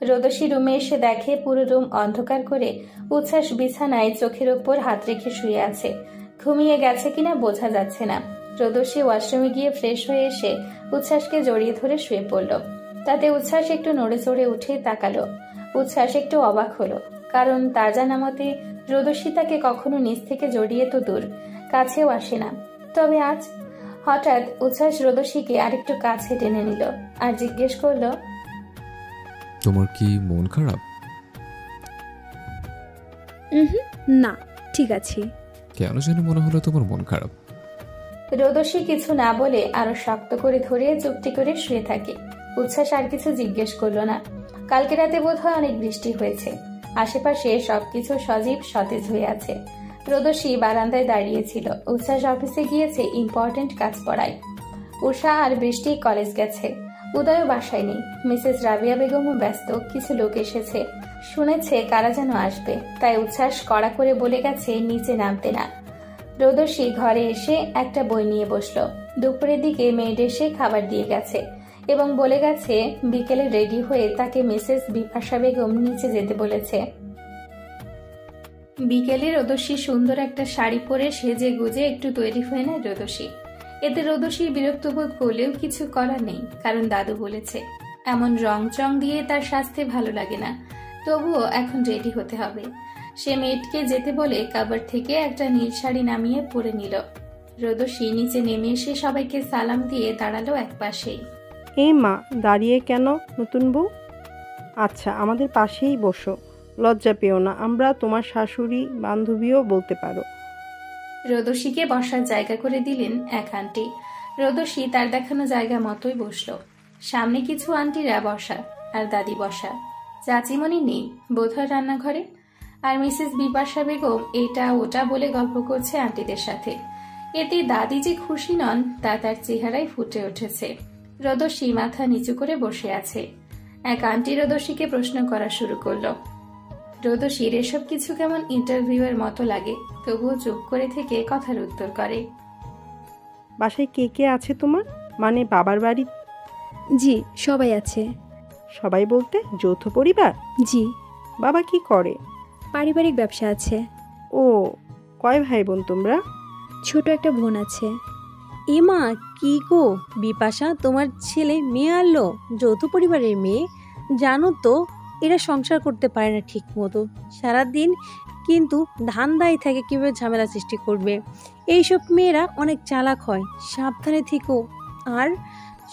রোদসী রুমে এসে দেখে পুরো রুম অন্ধকার করে উচ্ছ্বাস বিছানায় চোখের ওপর হাত রেখে শুয়ে আছে। ঘুমিয়ে গেছে কিনা বোঝা যাচ্ছে না। রোদসী ওয়াশরুমে গিয়ে ফ্রেশ হয়ে এসে উচ্ছ্বাসকে জড়িয়ে ধরে শুয়ে পড়ল। তাতে উচ্ছ্বাস একটু নড়ে চড়ে উঠে তাকালো। উচ্ছ্বাস একটু অবাক হলো, কারণ তার জানা মতে রোদসী তাকে কখনো নিচ থেকে জড়িয়ে তো দূর, কাছেও আসে না। তবে আজ হঠাৎ উচ্ছ্বাস রোদসীকে আরেকটু কাছে টেনে নিল আর জিজ্ঞেস করলো, তোমার কি মন খারাপ? না, ঠিক আছে। কেন যেন মনে হলো তোমার মন খারাপ। রোদসী কিছু না বলে আরো শক্ত করে ধরে চুপটি করে শুয়ে থাকে। উচ্ছ্বাস আর কিছু জিজ্ঞেস করলো না। কালকে রাতে বোধহয় অনেক বৃষ্টি হয়েছে। আশেপাশে সবকিছু সজীব সতেজ হয়ে আছে। রোদসী বারান্দায় দাঁড়িয়েছিল। উচ্ছ্বাস অফিসে গিয়েছে ইম্পর্টেন্ট কাজ পড়ায়। উষা আর বৃষ্টি কলেজ গেছে। উদয়ও বাসায় নেই। মিসেস রাবিয়া বেগমও ব্যস্ত। কিছু লোক এসেছে, শুনেছে কারা যেন আসবে, তাই উচ্ছ্বাস কড়া করে বলে গেছে নিচে নামতে না। রোদসী ঘরে এসে একটা বই নিয়ে বসলো। দুপুরের দিকে মেয়েড এসে খাবার দিয়ে গেছে এবং বলে গেছে বিকেলে রেডি হয়ে তাকে মিসেস বিপাশা বেগম নিচে যেতে বলেছে। বিকেলে রোদসী সুন্দর একটা শাড়ি পরে সেজে গুজে একটু তৈরি হয়ে নেয় রোদসী। এতে রোদসী বিরক্ত বোধ করলেও কিছু করার নেই, কারণ দাদু বলেছে এমন রং চং দিয়ে তার স্বাস্থ্যে ভালো লাগে না। তবুও এখন রেডি হতে হবে। সে মেয়েটকে যেতে বলে কাবার থেকে একটা নীল শাড়ি নামিয়ে পরে নিল। রোদসী নিচে নেমে এসে সবাইকে সালাম দিয়ে দাঁড়ালো এক পাশেই। এই মা, দাঁড়িয়ে কেন নতুন বউ? আচ্ছা, আমাদের পাশেই বসো, লজ্জা পেও না, আমরা তোমার শাশুড়ি বান্ধবীও বলতে পারো। রোদসীকে বসার জায়গা করে দিলেন এক আন্টি। রোদসী তার দেখানো জায়গা মতোই বসলো। সামনে কিছু আন্টিরা বসা আর দাদি বসা। চাচিমণি নেই, বোধহয় রান্নাঘরে। আর মিসেস বিপাশা বেগম এটা ওটা বলে গল্প করছে আন্টিদের সাথে। এতে দাদি যে খুশি নন তা তার চেহারায় ফুটে উঠেছে। রোদসী মাথা নিচু করে বসে আছে। এক আন্টি রোদসীকে প্রশ্ন করা শুরু করলো। রোদসীর এসব কিছু কেমন ইন্টারভিউয়ের মতো লাগে, তবুও চুপ করে থেকে কথার উত্তর করে। বাসায় কে কে আছে তোমার? মানে বাবার বাড়ি? জি, সবাই আছে। সবাই বলতে যৌথ পরিবার? জি। বাবা কি করে? পারিবারিক ব্যবসা আছে। ও, কয় ভাই বোন তোমরা? ছোট একটা বোন আছে। এমা, কি গো বিপাশা, তোমার ছেলে মেয়ে আনলো? যৌথ পরিবারের মেয়ে? জানো তো এরা সংসার করতে পারে না ঠিক মতো, সারাদিন কিন্তু ধান্দায় থাকে কিভাবে ঝামেলা সৃষ্টি করবে। এইসব মেয়েরা অনেক চালাক হয়, সাবধানে থেকো আর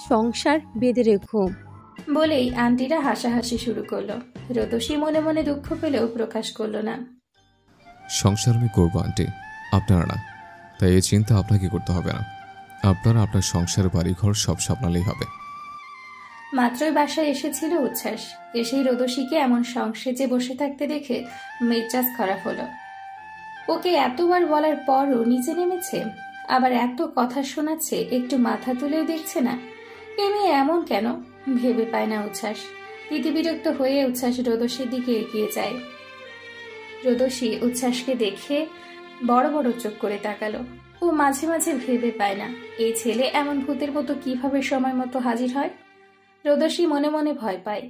সংসার বেঁধে রেখো। বলেই আন্টিরা হাসাহাসি শুরু করলো। রোদসী মনে মনে দুঃখ পেলেও প্রকাশ করলো না। সংসার আমি করবো আন্টি, আপনারা না, তাই এই চিন্তা আপনাকে করতে হবে না। আপনারা আপনার সংসার বাড়িঘর সব সামলালেই হবে। মাত্রই বাসায় এসেছিল উচ্ছ্বাস। এসেই রোদসীকে এমন সংসেজে বসে থাকতে দেখে মেজাজ খারাপ হলো। ওকে এতবার বলার পরও নিচে নেমেছে, আবার এত কথা শোনাচ্ছে, একটু মাথা তুলেও দেখছে না। এ মেয়ে এমন কেন ভেবে পায় না উচ্ছ্বাস। দিদি বিরক্ত হয়ে উচ্ছ্বাস রোদসীর দিকে এগিয়ে যায়। রোদসী উচ্ছ্বাসকে দেখে বড় বড় চোখ করে তাকালো। ও মাঝে মাঝে ভেবে পায় না এই ছেলে এমন ভূতের মতো কিভাবে সময় মতো হাজির হয়। রোদসী মনে মনে ভয় পায়।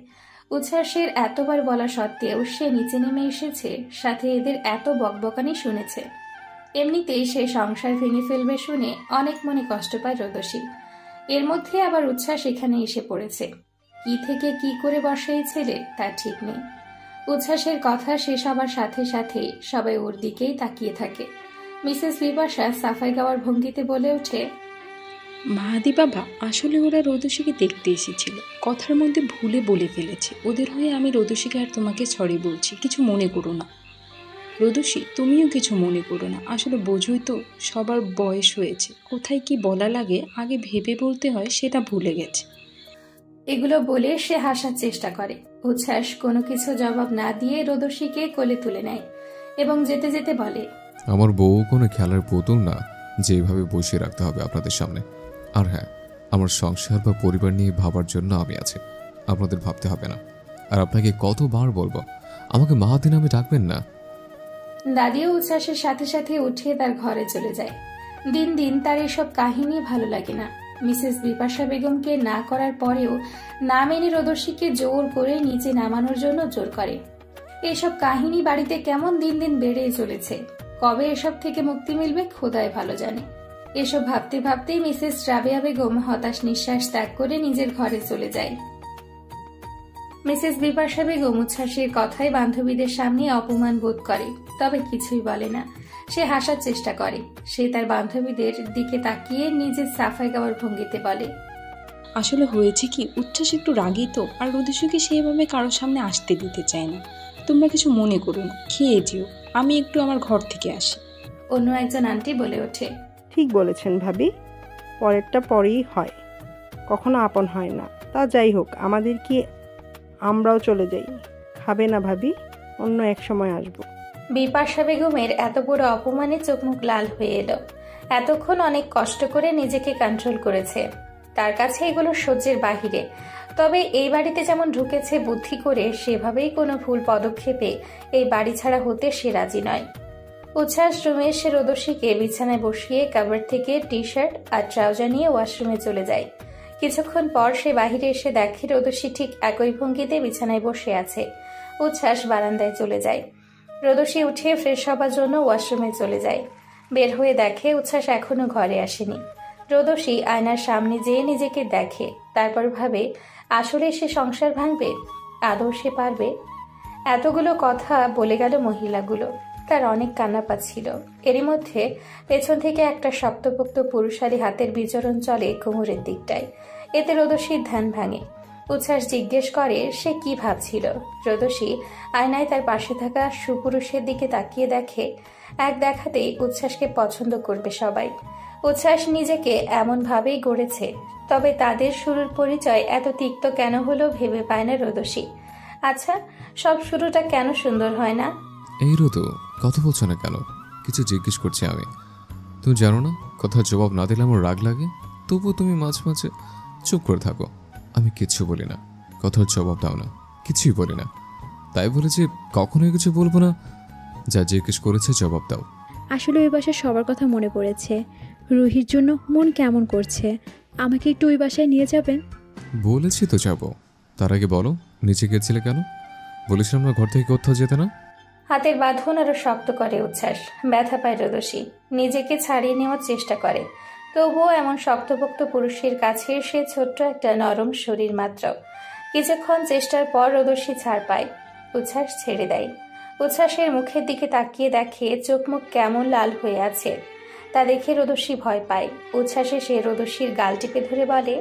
উচ্ছ্বাসের এতবার বলা সত্ত্বেও সে নিচে নেমে এসেছে, সাথে এদের এত বকবকানি শুনেছে। এমনিতেই সে সংসার ভেঙে ফেলবে শুনে অনেক মনে কষ্ট পায় রোদসী। এর মধ্যে আবার উচ্ছ্বাস এখানে এসে পড়েছে। কি থেকে কি করে বসে এই ছেলে তার ঠিক নেই। উচ্ছ্বাসের কথা শেষ হবার সাথে সাথে সবাই ওর দিকেই তাকিয়ে থাকে। মিসেস বিপাশা সাফাই গাওয়ার ভঙ্গিতে বলে ওঠে, মাহাদি বাবা, আসলে ওরা রোদসীকে দেখতে এসেছিল, কথার মধ্যে ভুলে বলে ফেলেছে। ওদের হয়ে আমি রোদসীকে আর তোমাকে সরি বলছি, কিছু মনে করো না। রোদসী, তুমিও কিছু মনে করো না। আসলে বোঝোই তো, সবার বয়স হয়েছে, কোথায় কি বলা লাগে আগে ভেবে বলতে হয় সেটা ভুলে গেছে। এগুলো বলে সে হাসার চেষ্টা করে। উচ্ছ্বাস কোনো কিছু জবাব না দিয়ে রোদসীকে কোলে তুলে নেয় এবং যেতে যেতে বলে, আমার বউ কোনো খেলার পুতুল না যেভাবে বসিয়ে রাখতে হবে আপনাদের সামনে। আর হ্যাঁ, আমার সংসার বা পরিবার নিয়ে ভাবার জন্য আমি আছি, আপনাদের ভাবতে হবে না। আর আপনাকে কতবার বলবো আমাকে মাহাদি নামে ডাকবেন না। দাদিও উচ্ছ্বাসের সাথে সাথে উঠে তার ঘরে চলে যায়। দিন দিন তার এসব কাহিনী ভালো লাগে না। মিসেস বিপাশা বেগমকে না করার পরেও না মেনে রোদসীকে জোর করে নিচে নামানোর জন্য জোর করে। এসব কাহিনী বাড়িতে কেমন দিন দিন বেড়েই চলেছে। কবে এসব থেকে মুক্তি মিলবে খোদাই ভালো জানে। এসব ভাবতে ভাবতেই মিসেস রাবেয়া বেগম হতাশ নিঃশ্বাস ত্যাগ করে নিজের ঘরে চলে যায়। মিসেস বিপাশা বেগম উচ্ছ্বাসের কথায় বান্ধবীদের সামনে অপমান বোধ করে, তবে কিছুই বলে না। সে হাসার চেষ্টা করে। সে তার বান্ধবীদের দিকে তাকিয়ে নিজের সাফাই গাওয়ার ভঙ্গিতে বলে, আসলে হয়েছে কি, উচ্ছ্বাস একটু রাগী তো, আর রোদসীকে সেইভাবে কারোর সামনে আসতে দিতে চায় না। তোমরা কিছু মনে করো না, খেয়ে যেও, আমি একটু আমার ঘর থেকে আসি। অন্য একজন আন্টি বলে ওঠে, ঠিক বলেছেন ভাবি, পরেরটা পরেই হয়, কখনো আপন হয় না। তা যাই হোক, আমাদের কি আমরাও চলে যাই? খাবে না ভাবি? অন্য এক সময় আসবো। বিপাশা বেগমের এত বড় অপমানে চোখ মুখ লাল হয়ে এলো। এতক্ষণ অনেক কষ্ট করে নিজেকে কন্ট্রোল করেছে, তার কাছে এগুলো সহ্যের বাহিরে। তবে এই বাড়িতে যেমন ঢুকেছে বুদ্ধি করে, সেভাবেই কোনো ভুল পদক্ষেপে এই বাড়ি ছাড়া হতে সে রাজি নয়। উচ্ছ্বাস রুমে এসে রোদসীকে বিছানায় বসিয়ে কাভার থেকে টি শার্ট আর ট্রাউজার নিয়ে ওয়াশরুমে চলে যায়। কিছুক্ষণ পর সে বাহিরে এসে দেখে রোদসী ঠিক একই ভঙ্গিতে বিছানায় বসে আছে। উচ্ছ্বাস বারান্দায় চলে যায়। রোদসী উঠে ফ্রেশ হবার জন্য ওয়াশরুমে চলে যায়। বের হয়ে দেখে উচ্ছ্বাস এখনো ঘরে আসেনি। রোদসী আয়নার সামনে যেয়ে নিজেকে দেখে, তারপর ভাবে আসলে সে সংসার ভাঙবে? আদৌ সে পারবে? এতগুলো কথা বলে গেল মহিলাগুলো। তার অনেক কান্না পাচ্ছিল। এরই মধ্যে পেছন থেকে একটা শক্তপোক্ত পুরুষালী হাতের বিচরণ চলে কোমরের দিকটায়। এতে রোদসীর ধ্যান ভাঙে। উচ্ছ্বাস জিজ্ঞেস করে সে কি ভাবছিল। রোদসী আয়নায় তার পাশে থাকা সুপুরুষের দিকে তাকিয়ে দেখে, এক দেখাতেই উচ্ছ্বাসকে পছন্দ করবে সবাই। উচ্ছ্বাস নিজেকে এমনভাবেই গড়েছে, তবে তাদের শুরুর পরিচয় এত তিক্ত কেন হলো ভেবে পায় না রোদসী। আচ্ছা, সব শুরুটা কেন সুন্দর হয় না? এই রোদু, কথা বলছো না কেন? কিছু জিজ্ঞেস করছি আমি। তুমি জানো না, কথার জবাব না দিলে আমার রাগ লাগে। তবুও তুমি মাঝে মাঝে চুপ করে থাকো। আমি কিচ্ছু বলি না, কথার জবাব দাও না, কিছুই বলি না। তাই বলে যে কখনোই কিছু বলবো না। যা জিজ্ঞেস করেছে জবাব দাও। আসলে ওই বাসায় সবার কথা মনে পড়েছে। রুহির জন্য মন কেমন করছে। আমাকে একটু ওই বাসায় নিয়ে যাবেন? বলেছি তো যাবো। তার আগে বলো, নিচে গেছিলে কেন? বলেছিলাম না ঘর থেকে কোথাও যেতে না? হাতের বাঁধন আরো শক্ত করে উচ্ছ্বাস। ব্যথা পায় রোদসী, নিজেকে ছাড়িয়ে নেওয়ার চেষ্টা করে। তবুও এমন শক্তপোক্ত পুরুষের কাছে সে ছোট্ট একটা নরম শরীর মাত্র। কিছুক্ষণ চেষ্টার পর রোদসী ছাড় পায়। উচ্ছ্বাস ছেড়ে দেয়। উচ্ছ্বাসের মুখের দিকে তাকিয়ে দেখে চোখ মুখ কেমন লাল হয়ে আছে। তা দেখে রোদসী ভয় পায়। উচ্ছ্বাসে সে রোদসীর গাল টিপে ধরে বলে,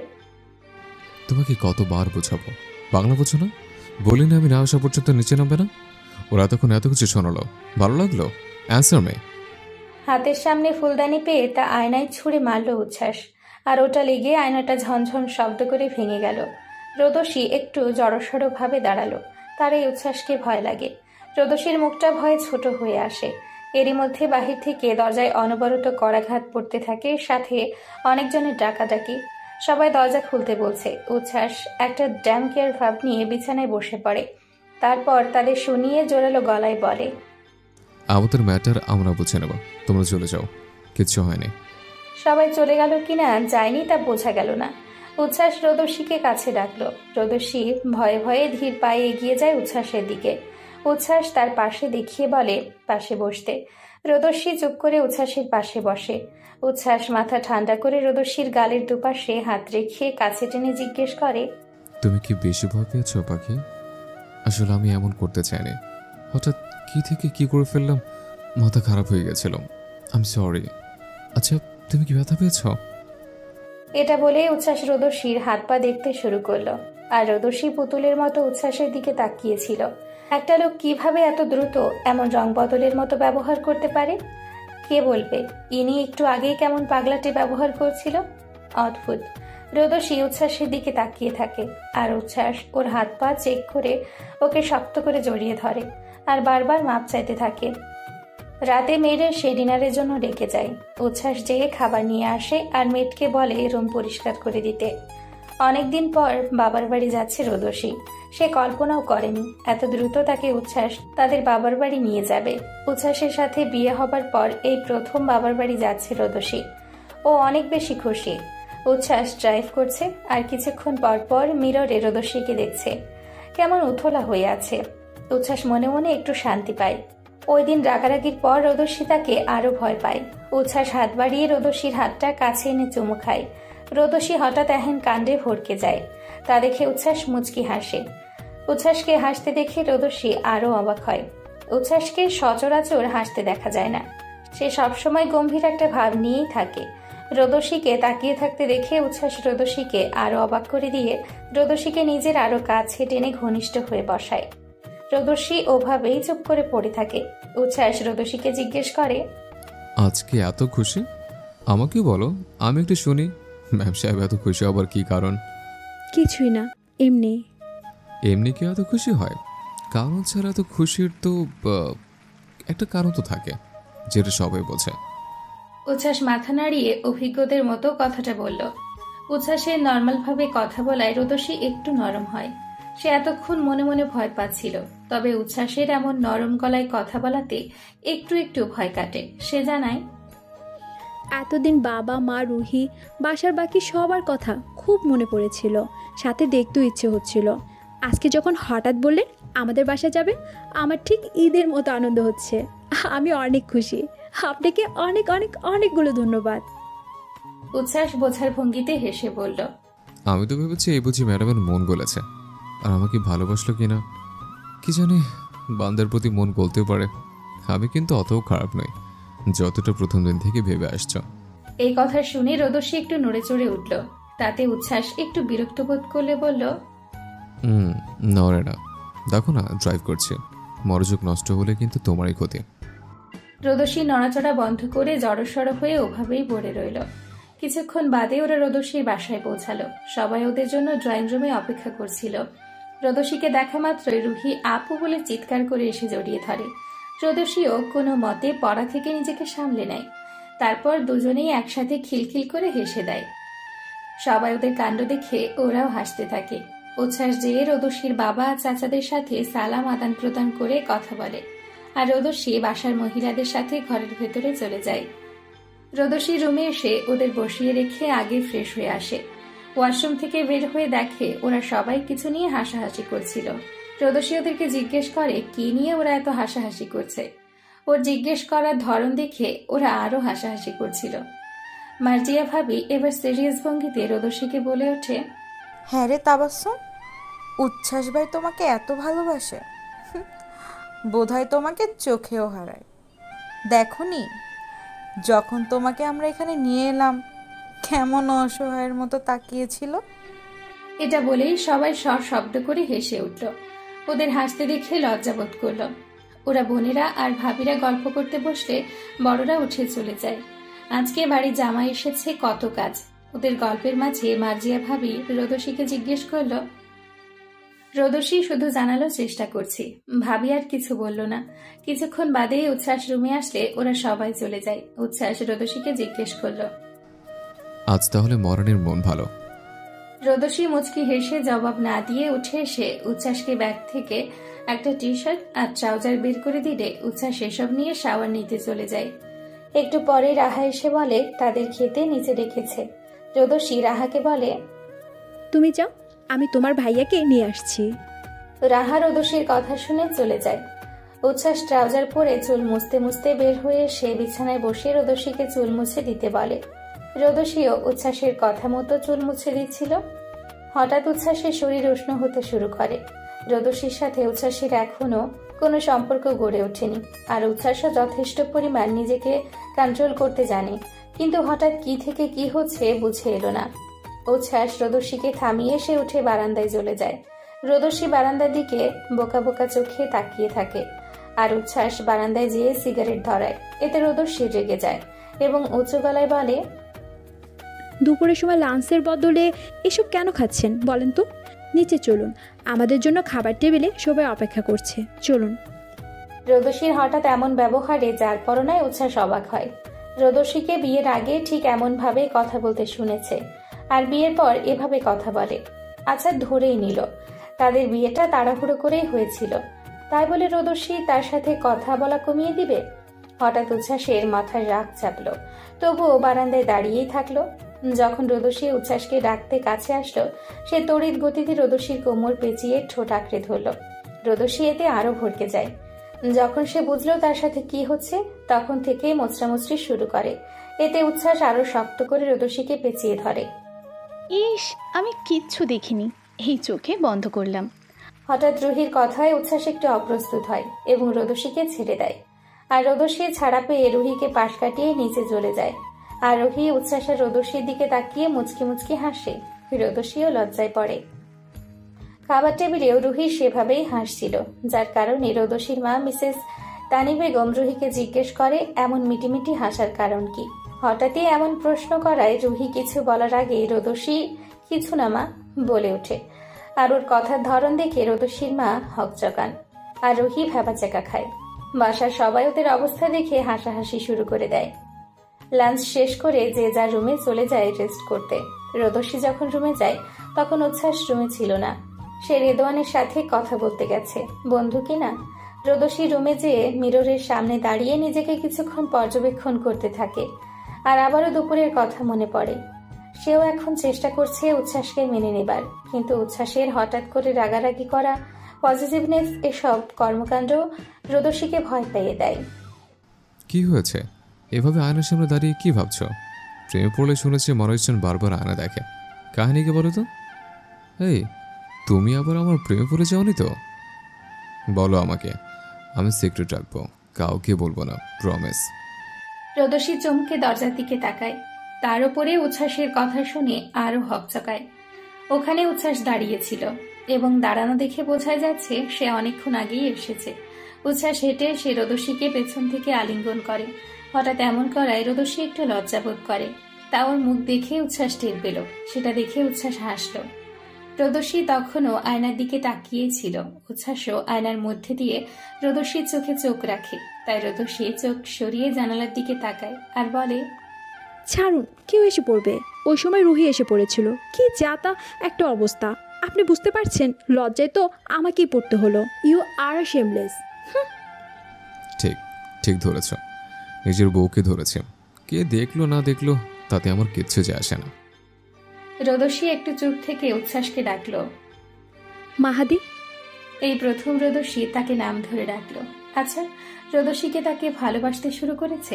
তোমাকে কতবার বোঝাবো, বাংলা বোঝো না? বলি না আমি না আসা পর্যন্ত নিচে নামবে না? ওরা এতক্ষণ এত কিছু শোনালো, ভালো লাগলো? অ্যান্সার মে। হাতের সামনে ফুলদানি পেয়ে তা আয়নায় ছুঁড়ে মারল উচ্ছ্বাস, আর ওটা লেগে আয়নাটা ঝনঝন শব্দ করে ভেঙে গেল। রোদসী একটু জড়সড় ভাবে দাঁড়ালো। তার এই উচ্ছ্বাসকে ভয় লাগে। রোদসীর মুখটা ভয়ে ছোট হয়ে আসে। এরই মধ্যে বাহির থেকে দরজায় অনবরত করাঘাত পড়তে থাকে, সাথে অনেকজনের ডাকাডাকি। সবাই দরজা খুলতে বলছে। উচ্ছ্বাস একটা ড্যাম কেয়ার ভাব নিয়ে বিছানায় বসে পড়ে। তারপর তাদের শুনিয়ে জোরালো গলায় বলে, আমাদের ম্যাটার আমরা বুঝে নেব, তোমরা চলে যাও, কিচ্ছু হয়নি। সবাই চলে গেল কিনা যায়নি তা বোঝা গেল না। উচ্ছ্বাস রোদসীকে কাছে ডাকলো। রোদসী ভয়ে ভয়ে ধীর পায়ে এগিয়ে যায় উচ্ছ্বাসের দিকে। উচ্ছ্বাস তার পাশে দেখিয়ে বলে পাশে বসতে। রোদসী চুপ করে উচ্ছ্বাসের পাশে বসে। উচ্ছ্বাস মাথা ঠান্ডা করে রোদসীর গালের দুপাশে হাত রেখে কাছে টেনে জিজ্ঞেস করে, তুমি কি বেশি ভয় পেয়েছো পাখি? আসলে আমি এমন করতে চাইনি, হঠাৎ কি থেকে কি করে ফেললাম, মাথা খারাপ হয়ে গেছিল। I am sorry. আচ্ছা, তুমি কি ব্যথা পেয়েছো? এটা বলে উচ্ছ্বাস রোদসীর হাত পা দেখতে শুরু করলো। আর রোদসী পুতুলের মতো উচ্ছ্বাসের দিকে তাকিয়েছিল। একটা লোক কিভাবে এত দ্রুত এমন রং বদলের মতো ব্যবহার করতে পারে? কে বলবে ইনি একটু আগেই কেমন পাগলাটে ব্যবহার করছিল? অদ্ভুত। রোদসী উচ্ছ্বাসের দিকে তাকিয়ে থাকে, আর উচ্ছ্বাস ওর হাত পা চেক করে ওকে শক্ত করে জড়িয়ে ধরে আর বারবার মাপ চাইতে থাকে। রাতে মেয়েদের সে ডিনারের জন্য ডেকে যায়। উচ্ছ্বাস যেয়ে খাবার নিয়ে আসে আর মেয়েটকে বলে রুম পরিষ্কার করে দিতে। অনেকদিন পর বাবার বাড়ি যাচ্ছে রোদসী। সে কল্পনাও করেনি এত দ্রুত তাকে উচ্ছ্বাস তাদের বাবার বাড়ি নিয়ে যাবে। উচ্ছ্বাসের সাথে বিয়ে হবার পর এই প্রথম বাবার বাড়ি যাচ্ছে রোদসী। ও অনেক বেশি খুশি। উচ্ছ্বাস ড্রাইভ করছে আর কিছুক্ষণ পর পর মিররে রোদস্বীকে দেখছে, কেমন উথলা হয়ে আছে। উচ্ছ্বাস মনে মনে একটু শান্তি পায়। ওই দিন রাগারাগির পর রোদস্বী তাকে আরো ভয় পায়। উচ্ছ্বাস হাত বাড়িয়ে রোদস্বীর হাতটা কাছে এনে চুমু খায়। রোদস্বী হঠাৎ এহেন কাণ্ডে ভড়কে যায়। তা দেখে উচ্ছ্বাস মুচকি হাসে। উচ্ছ্বাসকে হাসতে দেখে রোদস্বী আরো অবাক হয়। উচ্ছ্বাসকে সচরাচর হাসতে দেখা যায় না, সে সবসময় গম্ভীর একটা ভাব নিয়েই থাকে। রোদস্বীকে তাকিয়ে থাকতে দেখে উচ্ছ্বাস রোদস্বীকে আরো অবাক করে দিয়ে রোদস্বীকে নিজের আরো কাছে টেনে ঘনিষ্ঠ হয়ে বসায়। রোদস্বী ওভাবেই চুপ করে পড়ে থাকে। উচ্ছ্বাস রোদস্বীকে জিজ্ঞেস করে, আজকে এত খুশি? আমাকে বলো, আমি একটু শুনি। ম্যাম সাহেব এত খুশি হবার কি কারণ? কিছুই না, এমনি। এমনি কি এত খুশি হয়? কারণ ছাড়া তো খুশির তো একটা কারণ তো থাকে, যেটা সবাই বোঝে। উচ্ছ্বাস মাথা নাড়িয়ে অভিজ্ঞদের মতো কথাটা বলল। উচ্ছ্বাসের নর্মালভাবে কথা বলায় রোদস্বী একটু নরম হয়। সে এতক্ষণ মনে মনে ভয় পাচ্ছিল, তবে উচ্ছ্বাসের এমন নরম গলায় কথা বলাতে একটু একটু ভয় কাটে। সে জানায়, এতদিন বাবা মা রুহি বাসার বাকি সবার কথা খুব মনে পড়েছিল, সাথে দেখতেও ইচ্ছে হচ্ছিল। আজকে যখন হঠাৎ বললেন আমাদের বাসায় যাবে, আমার ঠিক ঈদের মতো আনন্দ হচ্ছে। আমি অনেক খুশি। আপনাকে অনেক অনেক অনেকগুলো ধন্যবাদ। উচ্ছ্বাস বোঝার ভঙ্গিতে হেসে বলল, আমি তো ভেবেছি এই বুঝি ম্যাডামের মন গলেছে আর আমাকে ভালোবাসলো কিনা। কি জানি, বান্দার প্রতি মন গলতেও পারে। আমি কিন্তু অতও খারাপ নই, যতটা প্রথম দিন থেকে ভেবে আসছ। এই কথা শুনে রোদস্বী একটু নড়ে চড়ে উঠল। তাতে উচ্ছ্বাস একটু বিরক্ত বোধ করলে বলল, নড়ে না, দেখো না ড্রাইভ করছি, মনোযোগ নষ্ট হলে কিন্তু তোমারই ক্ষতি। রোদস্বী নড়াচড়া বন্ধ করে জড়সড় হয়ে ওভাবেই পড়ে রইল। কিছুক্ষণ বাদে ওরা রোদস্বীর বাসায় পৌঁছালো। সবাই ওদের জন্য ড্রয়িং রুমে অপেক্ষা করছিল। রোদস্বীকে দেখা মাত্রই রুহি আপু বলে চিৎকার করে এসে জড়িয়ে ধরে। রোদস্বীও কোনো মতে পড়া থেকে নিজেকে সামলে নেয়। তারপর দুজনেই একসাথে খিলখিল করে হেসে দেয়। সবাই ওদের কাণ্ড দেখে ওরাও হাসতে থাকে। উচ্ছ্বাস যেয়ে রোদস্বীর বাবা চাচাদের সাথে সালাম আদান প্রদান করে কথা বলে, আর রোদস্বী বাসার মহিলাদের সাথে ঘরের ভেতরে চলে যায়। রোদস্বী রুমে এসে ওদের বসিয়ে রেখে আগে ফ্রেশ হয়ে আসে। ওয়াশরুম থেকে বের হয়ে দেখে ওরা সবাই কিছু নিয়ে হাসাহাসি করছিল। রোদস্বী ওদেরকে জিজ্ঞেস করে কি নিয়ে ওরা এত হাসাহাসি করছে। ওর জিজ্ঞেস করার ধরন দেখে ওরা আরো হাসাহাসি করছিল। মার্জিয়া ভাবি এবার সিরিয়াস ভঙ্গিতে রোদস্বীকে বলে ওঠে, হ্যাঁ রে তাবাসসুম, উচ্ছ্বাস ভাই তোমাকে এত ভালোবাসে, বোধহয় তোমাকে চোখেও হারায়। দেখোনি যখন তোমাকে আমরা এখানে নিয়ে এলাম কেমন অসহায়ের মতো তাকিয়েছিল। এটা বলেই সবাই শব্দ করে হেসে উঠল। ওদের হাসতে দেখে লজ্জাবোধ করল। ওরা বোনেরা আর ভাবিরা গল্প করতে বসলে বড়রা উঠে চলে যায়। আজকে বাড়ির জামাই এসেছে, কত কাজ। ওদের গল্পের মাঝে মার্জিয়া ভাবি রোদস্বীকে জিজ্ঞেস করল। রোদস্বী শুধু জানালো চেষ্টা করছি। ভাবি আর কিছু বলল না। কিছুক্ষণ বাদে উচ্ছ্বাস রুমে আসলে ওরা সবাই চলে যায়। উচ্ছ্বাস রোদস্বীকে জিজ্ঞেস করল, আজ তাহলে মরণের মন ভালো? রোদস্বী মুচকি হেসে জবাব না দিয়ে উঠে এসে উচ্ছ্বাসকে ব্যাগ থেকে একটা টি শার্ট আর ট্রাউজার বের করে দিলে উচ্ছ্বাস এসব নিয়ে শাওয়ার নিতে চলে যায়। একটু পরে রাহা এসে বলে তাদের খেতে নিচে রেখেছে। রোদস্বী রাহাকে বলে, তুমি যাও, আমি তোমার ভাইয়াকে নিয়ে আসছি। রাহা রোদস্বীর কথা শুনে চলে যায়। উচ্ছ্বাস ট্রাউজার পরে চুল মুছতে মুছতে বের হয়ে সে বিছানায় বসে রোদস্বীকে চুল মুছে দিতে বলে। রোদস্বীও উচ্ছ্বাসের কথা মতো চুল মুছে দিচ্ছিল। হঠাৎ উচ্ছ্বাসের শরীর উষ্ণ হতে শুরু করে। রোদস্বীর সাথে উচ্ছ্বাসের এখনো কোনো সম্পর্ক গড়ে ওঠেনি, আর উচ্ছ্বাসও যথেষ্ট পরিমাণ নিজেকে কন্ট্রোল করতে জানে, কিন্তু হঠাৎ কি থেকে কি হচ্ছে বুঝে এলো না। উচ্ছ্বাস রোদস্বীকে থামিয়ে সে উঠে বারান্দায় চলে যায়। রোদস্বী বারান্দার দিকে বোকা বোকা চোখে তাকিয়ে থাকে, আর উচ্ছ্বাস বারান্দায় যেয়ে সিগারেট ধরায়। এতে রোদস্বী রেগে যায় এবং উঁচু গলায় বলে, দুপুরের সময় লাঞ্চের বদলে এসব কেন খাচ্ছেন বলেন তো? নিচে চলুন, আমাদের জন্য খাবার টেবিলে সবাই অপেক্ষা করছে, চলুন। রোদস্বীর হঠাৎ এমন ব্যবহারে যার পরনায় উচ্ছ্বাস অবাক হয়। রোদস্বীকে বিয়ের আগে ঠিক এমন ভাবে কথা বলতে শুনেছে, আর বিয়ের পর এভাবে কথা বলে। আচ্ছা, ধরেই নিল তাদের বিয়েটা তাড়াহুড়ো করেই হয়েছিল, তাই বলে রোদস্বী তার সাথে কথা বলা কমিয়ে দিবে? হঠাৎ উচ্ছ্বাসের মাথায় রাগ চাপলো, তবুও বারান্দায় দাঁড়িয়েই থাকলো। যখন রোদসী উচ্ছ্বাসকে ডাকতে কাছে আসলো, সে তড়িৎ গতিতে রোদসীর কোমর পেঁচিয়ে ঠোঁট আঁকড়ে ধরল। রোদসী এতে আরো ভড়কে যায়। যখন সে বুঝলো তার সাথে কি হচ্ছে, তখন থেকেই মোচড়ামুচড়ি শুরু করে। এতে উচ্ছ্বাস আরো শক্ত করে রোদসীকে পেঁচিয়ে ধরে। ইস, আমি কিচ্ছু দেখিনি, এই চোখে বন্ধ করলাম। হঠাৎ রুহির কথায় উচ্ছ্বাস একটু অপ্রস্তুত হয় এবং রোদসীকে ছেড়ে দেয়। আর রোদসী ছাড়া পেয়ে রুহিকে পাশ কাটিয়ে নিচে চলে যায়। আর রুহি উচ্ছ্বাসের রোদসীর দিকে তাকিয়ে মুচকি মুচকি হাসে। রোদসীও লজ্জায় পড়ে। খাবার টেবিলেও রুহি সেভাবেই হাসছিল, যার কারণে রোদসীর মা মিসেস তানি বেগম রুহিকে জিজ্ঞেস করে এমন মিটিমিটি হাসার কারণ কি। হঠাৎই এমন প্রশ্ন করায় রুহি কিছু বলার আগেই রোদসী কিছু না মা বলে ওঠে। আর ওর কথার ধরন দেখে রোদসীর মা হকচকান আর রুহি ভ্যাবাচাকা খায়। বাসার সবাই ওদের অবস্থা দেখে হাসাহাসি শুরু করে দেয়। লাঞ্চ শেষ করে যে যার রুমে চলে যায় রেস্ট করতে। রোদসী যখন রুমে যায় তখন উচ্ছ্বাস রুমে ছিল না। সে রেদওয়ানের সাথে কথা বলতে গেছে, বন্ধু কিনা। রোদসী রুমে যেয়ে মিররের সামনে দাঁড়িয়ে নিজেকে কিছুক্ষণ পর্যবেক্ষণ করতে থাকে। আর আবারও দুপুরের কথা মনে পড়ে। সেও এখন চেষ্টা করছে উচ্ছ্বাসকে মেনে নেবার, কিন্তু উচ্ছ্বাসের হঠাৎ করে রাগারাগি করা, পজিটিভনেস, এসব কর্মকাণ্ড রোদসীকে ভয় পাইয়ে দেয়। কি হয়েছে? এভাবে আয়নার সামনে দাঁড়িয়ে কি ভাবছো? প্রেমে পড়লে শুনেছি মানুষজন বারবার আয়না দেখে। কাহিনীকে বলো তো। এই, তুমি আবার আমার প্রেমে পড়ে যাওনি তো? বলো আমাকে, আমি সিক্রেট রাখবো, কাউকে বলবো না, প্রমিস। রোদসী চমকে দরজার দিকে তাকায়। তার উপরে উচ্ছ্বাসের কথা শুনে আরো হকচকায়। ওখানে উচ্ছ্বাস দাঁড়িয়েছিল এবং দাঁড়ানো দেখে বোঝা যাচ্ছে সে অনেকক্ষণ আগেই এসেছে। উচ্ছ্বাস হেঁটে সে রোদসীকে পেছন থেকে আলিঙ্গন করে। হঠাৎ এমন করায় রোদসী একটু লজ্জাবোধ করে। তা ওর মুখ দেখে উচ্ছ্বাস টের পেল। সেটা দেখে উচ্ছ্বাস হাসল। রোদসী তখনও আয়নার দিকে তাকিয়েছিল। উচ্ছ্বাসও আয়নার মধ্যে দিয়ে রোদসীর চোখে চোখ রাখে। তাই রোদসী চোখ সরিয়ে জানালার দিকে তাকায় আর বলে, ছাড়ুন, কেউ এসে পড়বে। ওই সময় রুহি এসে পড়েছিল, কি যাতা একটা অবস্থা। আপনি বুঝতে পারছেন, লজ্জায় তো আমাকেই পড়তে হলো। You are shameless. ঠিক ঠিক ধরেছ, নিজের বউকে ধরেছে। কে দেখলো না দেখলো তাতে আমার কিচ্ছু যায় আসে না। রোদসী একটু চুপ থেকে উচ্ছ্বাসকে ডাকলো, মাহাদি। এই প্রথম রোদসী তাকে নাম ধরে ডাকলো। আচ্ছা, রোদসীকে তাকে ভালোবাসতে শুরু করেছে?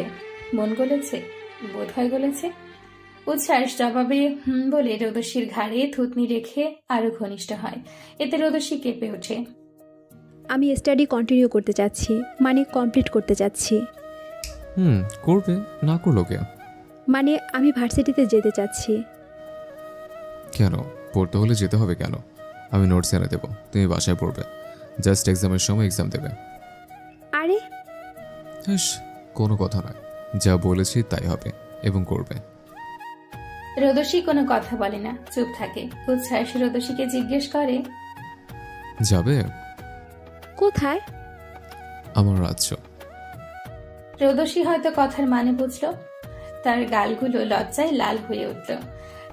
মন গলেছে? বোধহয় গলেছে। উচ্ছ্বাস জবাবে বলে রোদসীর ঘাড়ে থুতনি রেখে আরো ঘনিষ্ঠ হয়। এতে রোদসী কেঁপে ওঠে। আমি স্টাডি কন্টিনিউ করতে চাচ্ছি, মানে কমপ্লিট করতে চাচ্ছি। করবে, না করলো কে? মানে আমি ভার্সিটিতে যেতে চাচ্ছি। কেন? পড়তে হলে যেতে হবে কেন? আমি নোটস এনে দেবো, তুমি বাসায় পড়বে। জাস্ট এক্সামের সময় এক্সাম দেবে। আরে কোনো কথা নয়, যা বলেছি তাই হবে এবং করবে। রোদসী কোনো কথা বলে না, চুপ থাকে। উচ্ছ্বাস রোদসীকে জিজ্ঞেস করে, যাবে? কোথায়? আমার রাজ্য। রোদসী হয়তো কথার মানে বুঝল। তার গালগুলো লজ্জায় লাল হয়ে উঠল।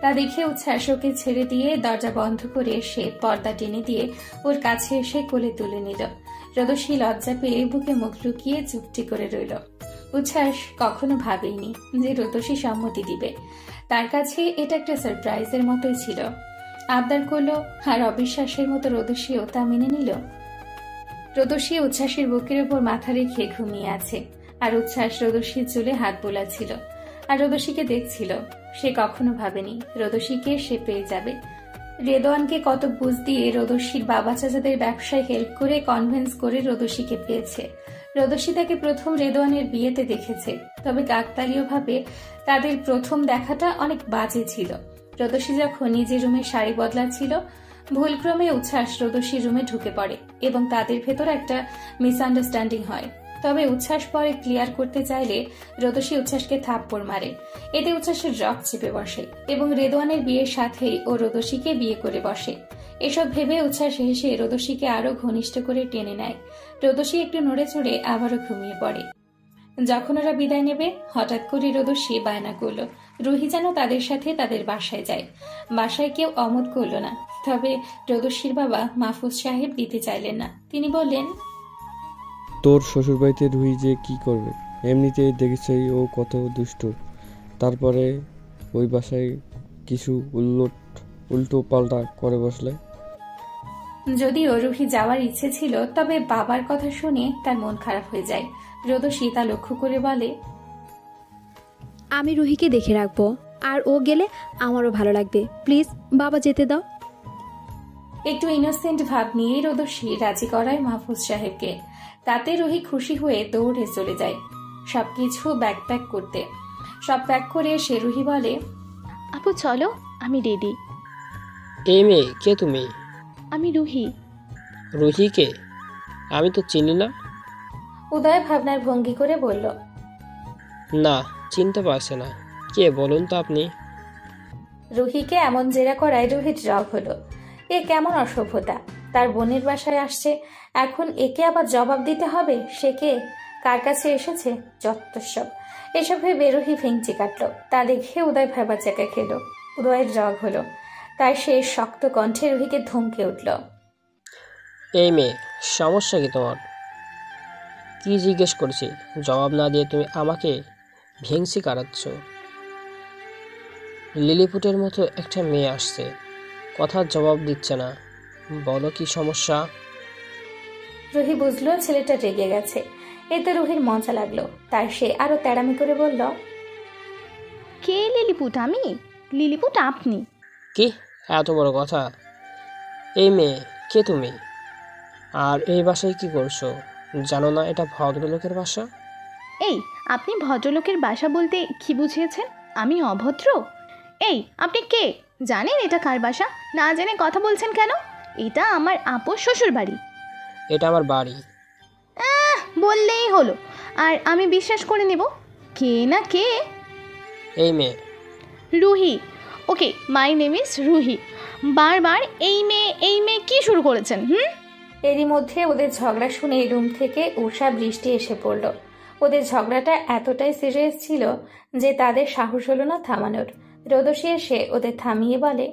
তা দেখে উচ্ছ্বাস ওকে ছেড়ে দিয়ে দরজা বন্ধ করে সে পর্দা টেনে দিয়ে ওর কাছে এসে কোলে তুলে নিল। রোদসী লজ্জা পেয়ে বুকে মুখ লুকিয়ে চুপটি করে রইল। উচ্ছ্বাস কখনো ভাবেনি যে রোদসী সম্মতি দিবে। তার কাছে এটা একটা সারপ্রাইজের মতোই ছিল। আবদার করলো আর অবিশ্বাসের মতো রোদসীও তা মেনে নিল। রোদসী উচ্ছ্বাসের বুকের উপর মাথা রেখে ঘুমিয়ে আছে আর উচ্ছ্বাস রোদসীর চুলে হাত বোলাচ্ছিল আর রোদসীকে দেখছিল। সে কখনো ভাবেনি রোদসীকে সে পেয়ে যাবে। রেদওয়ানকে কত বুঝ দিয়ে রোদসীর বাবা চাচাদের ব্যবসায় হেল্প করে কনভিন্স করে রোদসীকে পেয়েছে। রোদসী তাকে প্রথম রেদওয়ানের বিয়েতে দেখেছে, তবে কাকতালীয়ভাবে তাদের প্রথম দেখাটা অনেক বাজে ছিল। রোদসী যখন নিজের রুমে শাড়ি বদলাচ্ছিল, ভুলক্রমে উচ্ছ্বাস রোদসীর রুমে ঢুকে পড়ে এবং তাদের ভেতর একটা মিসআন্ডারস্ট্যান্ডিং হয়। তবে উচ্ছ্বাস পরে ক্লিয়ার করতে চাইলে রোদসী উচ্ছ্বাসকে থাপ্পড় মারে। এতে উচ্ছ্বাসের রক চেপে বসে এবং রেদওয়ানের বিয়ের সাথেই ও রোদসীকে বিয়ে করে বসে। এসব ভেবে উচ্ছ্বাস হেসে রোদসীকে আরো ঘনিষ্ঠ করে টেনে নেয়। রোদসী একটু নড়ে চড়ে আবারও ঘুমিয়ে পড়ে। যখন ওরা বিদায় নেবে, হঠাৎ করে রোদসী বায়না করল রুহি যেন তাদের সাথে তাদের বাসায় যায়। বাসায় কেউ অমত করল না, তবে রোদসীর বাবা মাহফুজ সাহেব দিতে চাইলেন না। তিনি বললেন, তোর শ্বশুরবাড়িতে রুহি যে কি করবে? এমনিতেই দেখেছই ও কত দুষ্ট, তারপরে ওই বাসায় কিছু উল্টো পাল্টা করে বসলে? যদিও রুহি যাওয়ার ইচ্ছে ছিল, তবে বাবার কথা শুনে তার মন খারাপ হয়ে যায়। রোদসী তা লক্ষ্য করে বলে, আমি রুহিকে দেখে রাখবো, আর ও গেলে আমারও ভালো লাগবে। প্লিজ বাবা যেতে দাও। একটু ইনোসেন্ট ভাব নিয়ে রোদসী রাজি করায় মাহফুজ সাহেবকে। তাতে রুহি খুশি হয়ে দৌড়ে চলে যায় সবকিছু ব্যাকপ্যাক করতে। সব প্যাক করে সে রুহি বলে, আপু চলো, আমি রেডি। এই মেয়ে, কে তুমি? আমি রুহি। রুহি কে? আমি তো চিনি না। উদয় ভাবনার ভঙ্গি করে বলল, না, চিনতে পারছে না। কে বলুন তো আপনি? রুহিকে এমন জেরা করায় রুহির রাগ হলো। এ কেমন অসভ্যতা! তার বোনের বাসায় আসছে, এখন একে আবার জবাব দিতে হবে। সে কে, কার কাছে এসেছে? যত্তসব। এসব ভেবে রুহি ভেঙচি কাটলো। তা দেখে উদয় ভাবার চাকা খেল। উদয়ের রাগ হলো। তার সে শক্ত কণ্ঠে রুহিকে ধমকে উঠল, এই মেয়ে, সমস্যা কি তোমার? কি জিজ্ঞেস করছি, জবাব না দিয়ে তুমি আমাকে ভেংসি কাটাচ্ছ। লিলিপুটের মতো একটা মেয়ে আসছে, কথার জবাব দিচ্ছে না। বলো কি সমস্যা? রুহি বুঝলো ছেলেটা রেগে গেছে। এতে রুহির মজা লাগলো। তার সে আরো তেড়ামি করে বলল, কে লিলিপুট? আমি লিলিপুট আপনি? কি এত বড় কথা? এই মেয়ে, কে তুমি? আর এই বাসায় কি করছো? জানো না এটা ভদ্রলোকের বাসা? এই, আপনি ভদ্রলোকের বাসা বলতে কি বুঝিয়েছেন? আমি অভদ্র? এই, আপনি কে? জানেন এটা কার বাসা? না জেনে কথা বলছেন কেন? এটা আমার আপুর শ্বশুর বাড়ি। এটা আমার বাড়ি। বললেই হলো, আর আমি বিশ্বাস করে নেব। কে না কে? এই মেয়ে রুহি। ওকে, মাই নেম ইজ রুহি। বারবার এই মেয়ে কি শুরু করেছেন? এরই মধ্যে ওদের ঝগড়া শুনে রুম থেকে উষা বৃষ্টি এসে পড়ল। ওদের ঝগড়াটা এতটাই সিরিয়াস ছিল যে তাদের সাহস হলো না থামানোর। রোদসী এসে ওদের থামিয়ে বলে,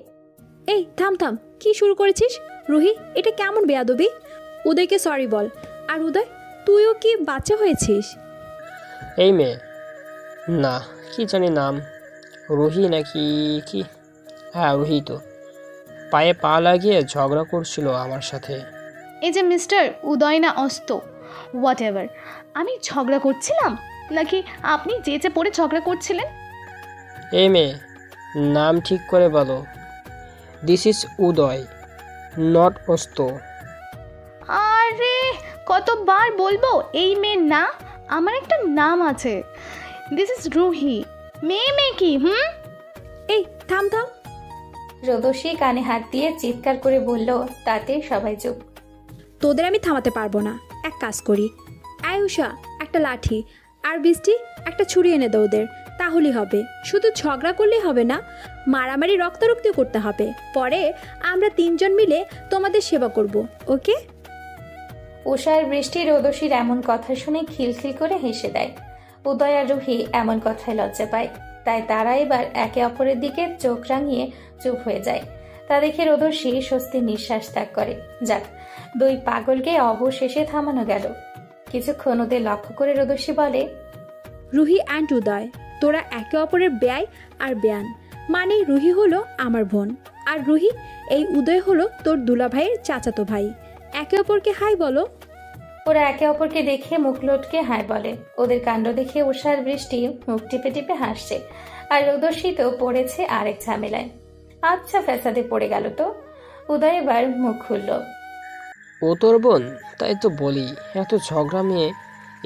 এই থাম থাম, কি শুরু করেছিস? রুহি, এটা কেমন বেয়াদবি? উদয়কে সরি বল। আর উদয়, তুইও কি বাচ্চা হয়েছিস? এই মেয়ে, না, কি জানি নাম, রুহি নাকি কি? হ্যাঁ, রুহি তো। পায়ে পা লাগিয়ে ঝগড়া করছিল আমার সাথে। এই যে মিস্টার উদয় না অস্ত, হোয়াট এভার, আমি ঝগড়া করছিলাম নাকি আপনি যেচে পড়ে ঝগড়া করছিলেন? এই মেয়ে, নাম ঠিক করে বলো। দিস ইজ উদয়, নট অস্ত। আরে কতবার বলবো এই মেয়ের না? আমার একটা নাম আছে। This is Ruhi. মেয়ে কি? এই থাম থাম। রোদসী কানে হাত দিয়ে চিৎকার করে বলল, তাতে সবাই চুপ। তোদের আমি থামাতে পারবো না। এক কাজ করি, আয়ুষা একটা লাঠি, আর বৃষ্টি একটা ছুরি এনে দে ওদের, তাহলেই হবে। শুধু ঝগড়া করলেই হবে না, মারামারি রক্তারক্তিও করতে হবে। পরে আমরা তিনজন মিলে তোমাদের সেবা করব, ওকে? উষার বৃষ্টি রোদসীর এমন কথা শুনে খিলখিল করে হেসে দেয়। উদয় আর রুহি এমন কথায় লজ্জা পায়, তাই তারা এবার একে অপরের দিকে চোখ রাঙিয়ে চুপ হয়ে যায়। তা দেখে রোদসী স্বস্তির নিঃশ্বাস ত্যাগ করে। যাক, দুই পাগলকে অবশেষে থামানো গেল। কিছুক্ষণ ওদের লক্ষ্য করে রোদসী বলে, রুহি অ্যান্ড উদয়, তোরা একে অপরের ব্যয় আর বেয়ান। মানে রুহি হলো আমার বোন, আর রুহি এই উদয় হলো তোর দুলাভাইয়ের চাচাতো ভাই। একে অপরকে হাই বলো। ওরা একে অপরকে দেখে মুখ লটকে হাই বলে। ওদের কাণ্ড দেখে উষার বৃষ্টি মুখ টিপে টিপে হাসছে, আর রোদসী তো পড়েছে আরেক ঝামেলায়। আচ্ছা, ফ্যাসাদে পড়ে গেল তো। উদয় এবার মুখ খুলল, ও তোর বোন? তাই তো বলি, এত ঝগড়া মেয়ে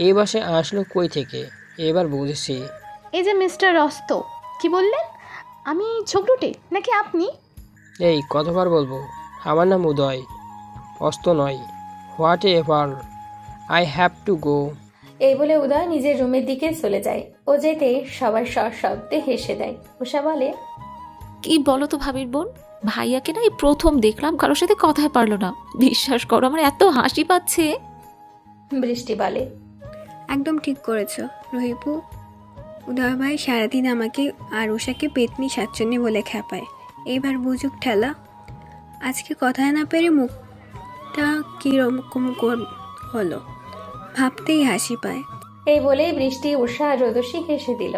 এই বাসায় আসলো কই থেকে? এবার বুঝেছি। এই যে মিস্টার অস্ত, কি বললেন? আমি ঝগড়ুটে নাকি আপনি? এই কতবার বলবো, আমার নাম উদয়, অস্ত নয়। What ever, I have to go. এই বলে উদয় নিজের রুমের দিকে চলে যায়। ও যেতে সবার শব্দে হেসে দেয়। উষা বলে, কি বলো তো ভাবির বোন, ভাইয়াকে না এই প্রথম দেখলাম কারোর সাথে কথাই পারলো না। বিশ্বাস করো, আমার এত হাসি পাচ্ছে। বৃষ্টি বলে, একদম ঠিক করেছো রহিপু। উদয় ভাই সারাদিন আমাকে আর উষাকে পেতনি সাতচন্নি বলে খ্যাপায়। এইবার বুঝুক ঠেলা। আজকে কথায় না পেরে মুখটা কীরকম হলো, ভাবতেই হাসি পায়। এই বলেই বৃষ্টি, উষা আর রোদসী হেসে দিল।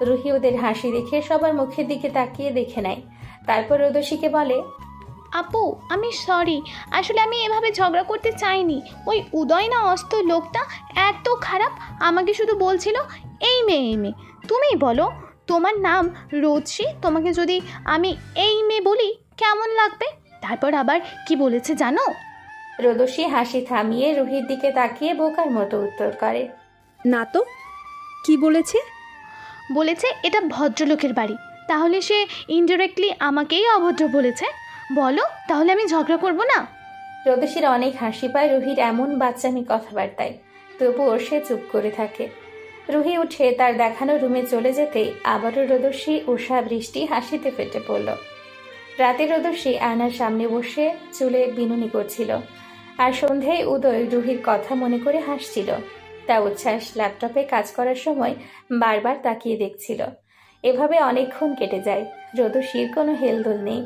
রুহি ওদের হাসি দেখে সবার মুখের দিকে তাকিয়ে দেখে নেয় তারপর রোদসীকে বলে, আপু আমি সরি, আসলে আমি এভাবে ঝগড়া করতে চাইনি। ওই উদয় না অস্ত লোকটা এত খারাপ, আমাকে শুধু বলছিল এই মেয়ে এই মেয়ে। তুমিই বলো, তোমার নাম রোদসী, তোমাকে যদি আমি এই মেয়ে বলি কেমন লাগবে? তারপর আবার কি বলেছে জানো? রোদসী হাসি থামিয়ে রুহির দিকে তাকিয়ে বোকার মতো উত্তর করে, না তো, কি বলেছে? বলেছে এটা ভদ্রলোকের বাড়ি, তাহলে সে ইনডিরেক্টলি আমাকেই অভদ্র বলেছে। বলো, তাহলে আমি ঝগড়া করব না? রোদসীর অনেক হাসি পায় রুহির এমন বাচ্চামি কথাবার্তায়, তবুও সে চুপ করে থাকে। রুহি উঠে তার দেখানো রুমে চলে যেতেই আবারও রোদসী, উষা, বৃষ্টি হাসিতে ফেটে পড়ল। রাতে রোদসী আয়নার সামনে বসে চুলে বিনুনি করছিল, আর সন্ধ্যায় উদয় রুহির কথা মনে করে হাসছিল। তা উচ্ছ্বাস ল্যাপটপে কাজ করার সময় বারবার তাকিয়ে দেখছিল। এভাবে অনেকক্ষণ কেটে যায়। রোদসীর কোনো হেলদোল নেই,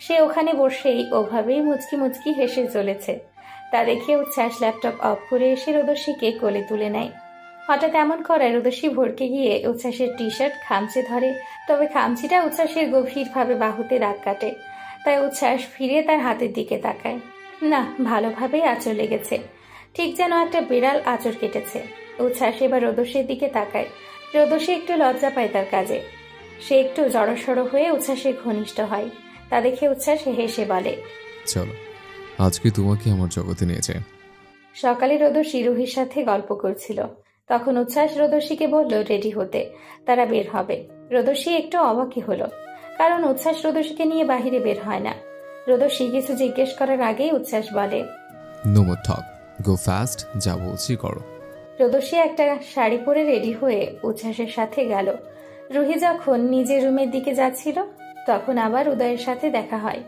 সে ওখানে বসেই ওভাবেই মুচকি মুচকি হেসে চলেছে। তা দেখে উচ্ছ্বাস ল্যাপটপ অফ করে এসে রোদসীকে কোলে তুলে নেয়। হঠাৎ এমন করায় রোদসী ভড়কে গিয়ে উচ্ছ্বাসের টি শার্ট খামচে ধরে, তবে খামচিটা উচ্ছ্বাসের গভীরভাবে বাহুতে দাগ কাটে। তাই উচ্ছ্বাস ফিরে তার হাতের দিকে তাকায়। না, ভালোভাবেই আঁচড় লেগেছে, ঠিক যেন একটা বিড়াল আঁচড় কেটেছে। উচ্ছ্বাস এবার রোদসীর দিকে তাকায়। রোদসী একটু লজ্জা পায় তার কাজে। সে একটু জড়সড় হয়ে উচ্ছ্বাসের ঘনিষ্ঠ হয়। তা দেখে উচ্ছ্বাস হেসে বলে, চলো আজকে তোমাকে আমার জগতে নিয়ে যায়। সকালে রোদসী রুহির সাথে গল্প করছিল, তখন উচ্ছ্বাস রোদসীকে বলল রেডি হতে, তারা বের হবে। রোদসী একটু অবাকই হলো, কারণ উচ্ছ্বাস রোদসীকে নিয়ে বাহিরে বের হয় না। রোদসী কিছু জিজ্ঞেস করার আগেই উচ্ছ্বাস বলে, নো মোর টক, গো ফাস্ট, যা বলছি করো। রোদসী একটা শাড়ি পরে রেডি হয়ে উচ্ছ্বাসের সাথে গেল। রুহি যখন নিজের রুমের দিকে যাচ্ছিল, তখন আবার উদয়ের সাথে দেখা হয়।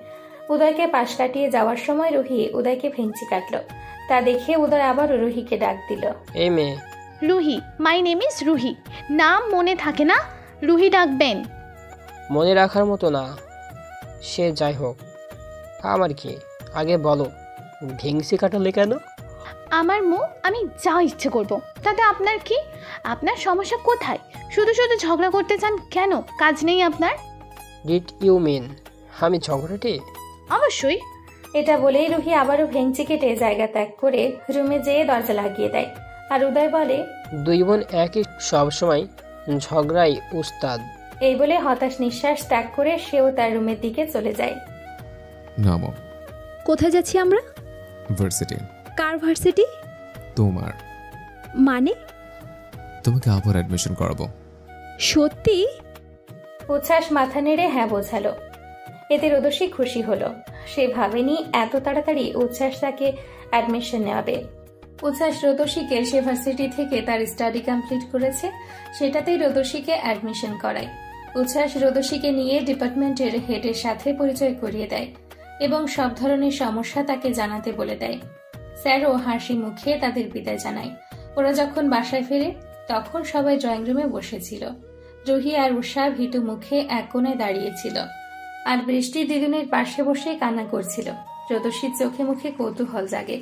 উদয়কে পাশ কাটিয়ে যাওয়ার সময় রুহি উদয়কে ভেঙচি কাটল। তা দেখে উদয় আবারও রুহিকে ডাক দিল, এই মেয়ে। Ruhi, my name is Ruhi. নাম মনে থাকে না? রুহি ডাকবেন। মনে রাখার মতো না, সে যাই হোক, আমার কি, আগে বলো ভেংসি কাটালে কেন? আমার মুখ, আমি যা ইচ্ছে করব, তাতে আপনার কি? আপনার সমস্যা কোথায়? শুধু শুধু ঝগড়া করতে চান কেন? কাজ নেই আপনার? ডিড ইউ মিন আমি ঝগড়াটি? অবশ্যই। এটা বলেই রুহি আবারও ভেঙচি কেটে জায়গা ত্যাগ করে রুমে যেয়ে দরজা লাগিয়ে দেয়। আর উদয় বলে, দুই বোন একই, সবসময় ঝগড়াই উস্তাদ। এই বলে হতাশ নিঃশ্বাস ত্যাগ করে সেও তার রুমের দিকে চলে যায়। নামো। কোথায় যাচ্ছি আমরা? ভার্সিটি। কার ভার্সিটি? তোমার। মানে? তোমাকে আবার অ্যাডমিশন করাবো। সত্যি? উচ্ছ্বাস মাথা নেড়ে হ্যাঁ বোঝালো। এতে রোদসী খুশি হলো। সে ভাবেনি এত তাড়াতাড়ি উচ্ছ্বাস তাকে অ্যাডমিশন নেওয়াবে। উচ্ছ্বাস রোদসীকে সে ভার্সিটি থেকে তার স্টাডি কমপ্লিট করেছে, সেটাতেই রোদসীকে অ্যাডমিশন করায়। উচ্ছ্বাস রোদসীকে নিয়ে ডিপার্টমেন্টের হেডের সাথে পরিচয় করিয়ে দেয় এবং সব ধরনের সমস্যা তাকে জানাতে বলে দেয়। স্যারও হাসি মুখে তাদের বিদায় জানায়। ওরা যখন বাসায় ফেরে, তখন সবাই ড্রয়িং রুমে বসেছিল। রুহি আর উষা ভীতু মুখে এক কোণে দাঁড়িয়েছিল, আর বৃষ্টি দিদুনের পাশে বসে কান্না করছিল। রোদসীর চোখে মুখে কৌতূহল জাগে।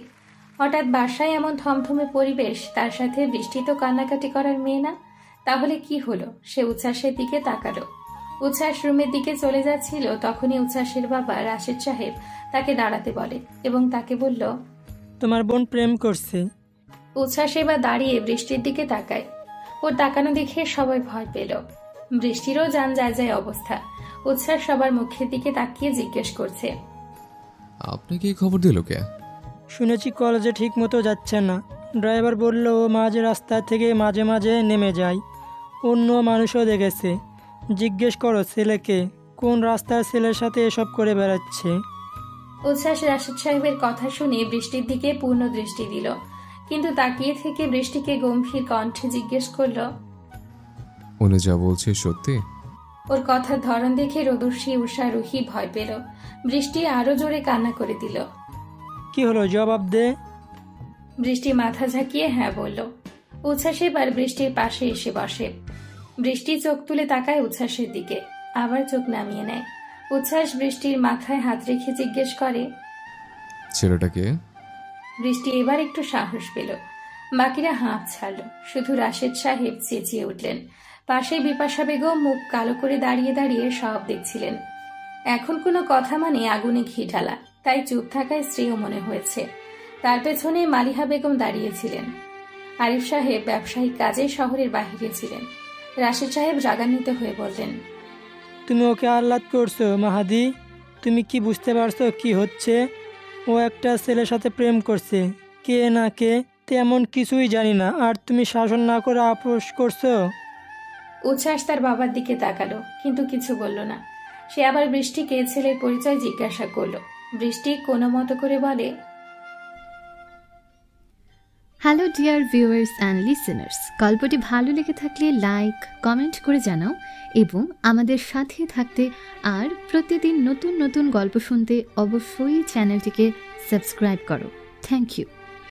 হঠাৎ বাসায় এমন থমথমে পরিবেশ, তার সাথে বৃষ্টি তো কান্নাকাটি করার মেয়ে না, তাহলে কি হলো? সে উচ্ছ্বাসের দিকে তাকালো। উচ্ছ্বাস রুমের দিকে চলে যাচ্ছিল, তখনই উচ্ছ্বাসের বাবা রাশেদ সাহেব তাকে দাঁড়াতে বলে এবং তাকে বলল, তোমার বোন প্রেম করছে। উচ্ছ্বাস এবার দাঁড়িয়ে বৃষ্টির দিকে তাকায়। ওর তাকানো দেখে সবাই ভয় পেল। বৃষ্টিরও যান যায় যায় অবস্থা। উচ্ছ্বাস সবার মুখের দিকে তাকিয়ে জিজ্ঞেস করছে, আপনাকে এই খবর দিল কে? শুনেছি কলেজে ঠিক মতো যাচ্ছে না। ড্রাইভার বলল ও মাঝে রাস্তা থেকে মাঝে মাঝে নেমে যায়। অন্য মানুষও দেখেছে। জিজ্ঞেস করো ছেলেকে, কোন রাস্তার ছেলের সাথে এসব করে বেড়াচ্ছে। উচ্ছ্বাস রাশেদ সাহেবের কথা শুনে বৃষ্টির দিকে পূর্ণ দৃষ্টি দিল, কিন্তু তাকিয়ে থেকে বৃষ্টিকে গম্ভীর কণ্ঠে জিজ্ঞেস করল, উনি যা বলছে সত্যি? ওর কথার ধরন দেখে রোদসী, উষা, রুহি ভয় পেল। বৃষ্টি আরো জোরে কান্না করে দিল। কি হলো, জবাব দে। বৃষ্টি মাথা ঝাঁকিয়ে হ্যাঁ বলল। উচ্ছ্বাস এবার বৃষ্টির পাশে এসে বসে। বৃষ্টি চোখ তুলে তাকায় উচ্ছ্বাসের দিকে, আবার চোখ নামিয়ে নেয়। উচ্ছ্বাস বৃষ্টির মাথায় হাত রেখে জিজ্ঞেস করে, ছেলেটাকে? বৃষ্টি এবার একটু সাহস পেল। বাকিরা হাঁপ ছাড়ল, শুধু রাশেদ সাহেব চেঁচিয়ে উঠলেন। পাশে বিপাশা বেগম মুখ কালো করে দাঁড়িয়ে দাঁড়িয়ে সব দেখছিলেন। এখন কোনো কথা মানে আগুনে ঘি ঢালা, তাই চুপ থাকায় স্ত্রীও মনে হয়েছে। তার পেছনে মালিহা বেগম দাঁড়িয়েছিলেন। আরিফ সাহেব ব্যবসায়িক কাজে শহরের বাহিরে ছিলেন। রাশেদ সাহেব রাগান্বিত হয়ে বললেন, তুমি ওকে আহ্লাদ করছো মাহাদি? তুমি কি বুঝতে পারছো কি হচ্ছে? ও একটা ছেলের সাথে প্রেম করছে, কে না কে তেমন কিছুই জানি না, আর তুমি শাসন না করে আপোষ করছো। উচ্ছ্বাস তার বাবার দিকে তাকালো, কিন্তু কিছু বলল না। সে আবার বৃষ্টিকে ছেলের পরিচয় জিজ্ঞাসা করলো। বৃষ্টি কোনো মতো করে বলে, hello dear viewers and listeners, গল্পটি ভালো লেগে থাকলে লাইক কমেন্ট করে জানাও এবং আমাদের সাথে থাকতে আর প্রতিদিন নতুন নতুন গল্প শুনতে অবশ্যই চ্যানেলটিকে সাবস্ক্রাইব করো। Thank you.